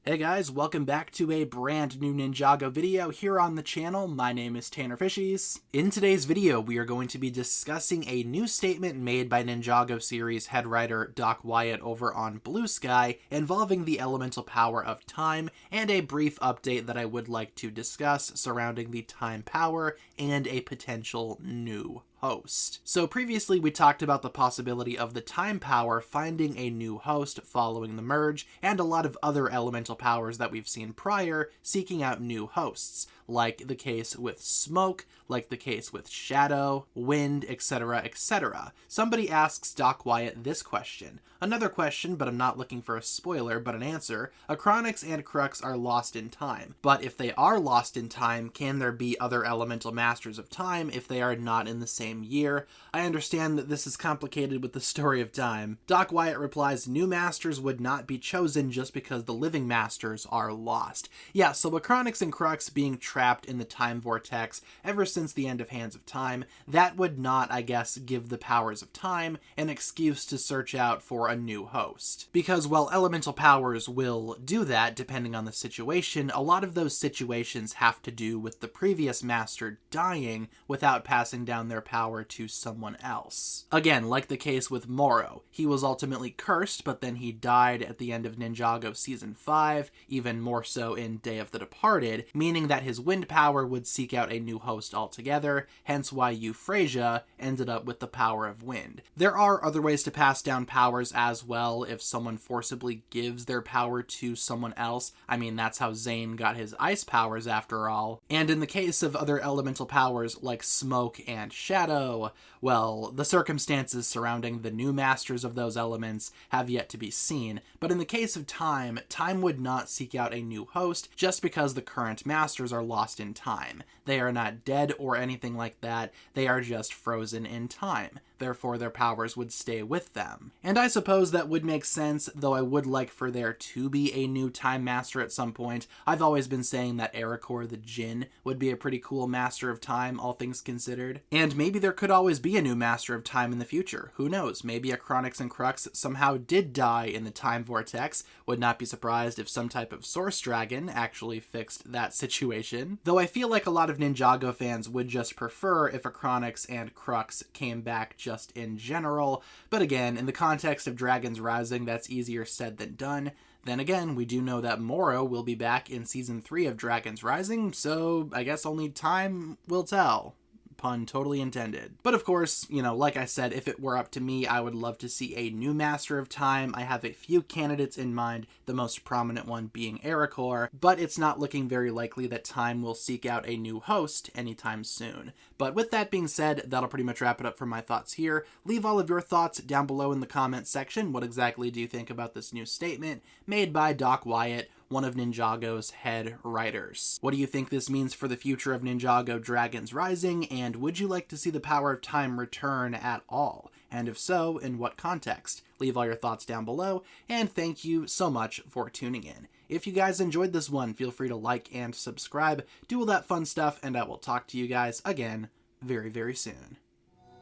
Hey guys, welcome back to a brand new Ninjago video here on the channel. My name is TannerFishies. In today's video, we are going to be discussing a new statement made by Ninjago series head writer Doc Wyatt over on Blue Sky involving the elemental power of time, and a brief update that I would like to discuss surrounding the time power and a potential new host. So previously we talked about the possibility of the time power finding a new host following the merge, and a lot of other elemental powers that we've seen prior seeking out new hosts, like the case with smoke, like the case with shadow, wind, etc., etc. Somebody asks Doc Wyatt this question. Another question, but I'm not looking for a spoiler, but an answer. Acronyx and Crux are lost in time, but if they are lost in time, can there be other elemental masters of time if they are not in the same year? I understand that this is complicated with the story of time. Doc Wyatt replies, new masters would not be chosen just because the living masters are lost. Yeah, so Acronyx and Crux being trapped in the time vortex ever since the end of Hands of Time, that would not, I guess, give the powers of time an excuse to search out for a new host. Because while elemental powers will do that depending on the situation, a lot of those situations have to do with the previous master dying without passing down their power to someone else. Again, like the case with Moro. He was ultimately cursed, but then he died at the end of Ninjago Season 5, even more so in Day of the Departed, meaning that his wind power would seek out a new host altogether, hence why Euphrasia ended up with the power of wind. There are other ways to pass down powers as well if someone forcibly gives their power to someone else. I mean, that's how Zane got his ice powers after all. And in the case of other elemental powers like smoke and shadow, well, the circumstances surrounding the new masters of those elements have yet to be seen. But in the case of time, time would not seek out a new host just because the current masters are lost in time. They are not dead or anything like that, they are just frozen in time. Therefore, their powers would stay with them. And I suppose that would make sense, though I would like for there to be a new time master at some point. I've always been saying that Ericor the Djinn would be a pretty cool master of time, all things considered. And maybe there could always be a new master of time in the future. Who knows? Maybe Acronyx and Crux somehow did die in the time vortex. Would not be surprised if some type of source dragon actually fixed that situation. Though I feel like a lot of Ninjago fans would just prefer if Acronyx and Crux came back just in general, but again, in the context of Dragons Rising, that's easier said than done. Then again, we do know that Moro will be back in Season 3 of Dragons Rising, so I guess only time will tell. Pun totally intended. But of course, you know, like I said, if it were up to me, I would love to see a new Master of Time. I have a few candidates in mind, the most prominent one being Ericor, but it's not looking very likely that Time will seek out a new host anytime soon. But with that being said, that'll pretty much wrap it up for my thoughts here. Leave all of your thoughts down below in the comments section. What exactly do you think about this new statement made by Doc Wyatt, one of Ninjago's head writers? What do you think this means for the future of Ninjago Dragons Rising, and would you like to see the power of time return at all? And if so, in what context? Leave all your thoughts down below, and thank you so much for tuning in. If you guys enjoyed this one, feel free to like and subscribe, do all that fun stuff, and I will talk to you guys again very, very soon.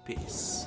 Peace.